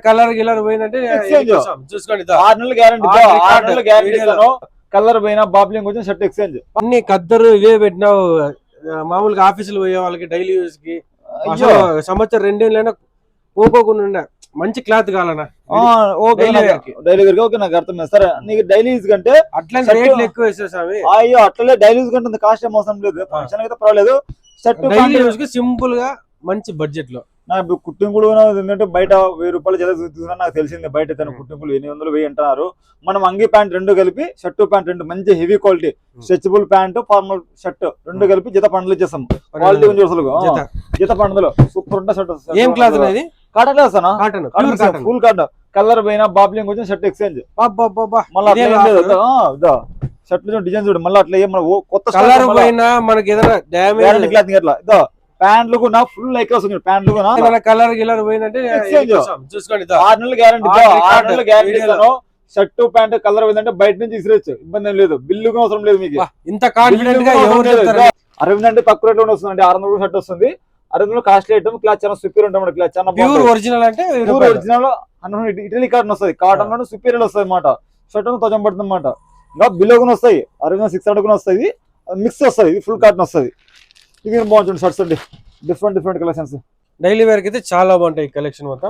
Colour గిలర్ పోయిందంటే చూసుకోండి, 6 నెలల గ్యారంటీ, 6 నెలల గ్యారంటీ ఇస్తాను. కలర్ పోయినా బాబ్లింగ్ కొంచెం షర్ట్ ఎక్స్చేంజ్. అన్ని కద్దరు ఇవే పెట్టినావు. మామూలుగా ఆఫీసులు పోయే వాళ్ళకి డైలీ యూజ్ కి సంవత్సరం 2 నెలలైనా పోకోకుండా మంచి క్లాత్ కావాలన్నా డైలీ వేర్ ఓకే నాకు అర్థం. సరే నీకు డైలీ యూజ్ కంటే అట్లా రేట్లు ఎక్కువ వేస్తారు స్వామి. అయ్యో అట్లే డైలీ యూజ్ కంటే కాస్ట్ ఏం అవసరం లేదు, ఫంక్షన్ అయితే పర్వాలేదు. షర్ట్ డైలీ యూజ్ కి సింపుల్ గా మంచి బడ్జెట్ లో. నాకు కుట్టింపులు ఎందుకంటే బయట 1000 రూపాయలు చదువుతున్నా నాకు తెలిసింది. బయట తన కుట్టింపులు 800, 1000 అంటున్నారు. మనం అంగి ప్యాంట్ 2 కలిపి, షర్ట్ ప్యాంట్ 2 మంచి heavy quality stretchable pant, formal shirt 2 కలిపి జత పండులు ఇచ్చేస్తాం. క్వాలిటీ కొంచెం అసలు జత పండులో సూపర్ ఉంటా షర్ట్. ఏం క్లాత్ అనేది? కాటన్ క్లాస్ అన్న, ఫుల్ కాటన్. కలర్ పోయినా బాబ్లింగ్ కొంచెం షర్ట్ ఎక్స్చేంజ్. మళ్ళీ షర్ట్ డిజైన్ చూడు, మళ్ళీ అట్లా కొత్త కలర్ పోయినా మనకి ఏదైనా డ్యామేజ్ క్లాత్ ఇట్లా ప్యాంట్లు కూడా ఫుల్ లైక్ వస్తుంది. ప్యాంట్లు కూడా కలర్ గిలర్ పోయిందంటే చూసుకోండి, 6 నెలల గ్యారంటీ, 6 నెలల గ్యారంటీ ఇస్తాను. షర్ట్ ప్యాంట్ కలర్ పోయిందంటే బయట నుంచి ఇసిరేచ్చు, ఇబ్బంది ఏం లేదు. బిల్లు కూడా అవసరం లేదు మీకు. ఇంత కాన్ఫిడెంట్ గా అరవింద్ అంటే తక్కువ రేట్ లో వస్తుంది, 600 షర్ట్ వస్తుంది. అరవింద్ కాస్ట్లీ ఐటమ్, క్లాత్ చాలా సూపర్ ఉంటుంది. క్లాత్ చాలా ప్యూర్ ఒరిజినల్ అంటే ప్యూర్ ఒరిజినల్ ఇటలీ కాటన్ వస్తుంది. కాటన్ లో సూపర్ వస్తుంది అనమాట. షర్ట్ 1000 పడుతుంది అనమాట. ఇంకా బిల్లో కూడా వస్తాయి. అరవింద్ 600 కూడా వస్తాయి, మిక్స్ వస్తుంది. ఇది ఫుల్ కాటన్ వస్తుంది. ఇది బాగుంటుంది షర్ట్స్ అండి, డిఫరెంట్ కలెక్షన్స్. డైలీ వేర్ కి అయితే చాలా బాగుంటాయి కలెక్షన్ మొత్తం.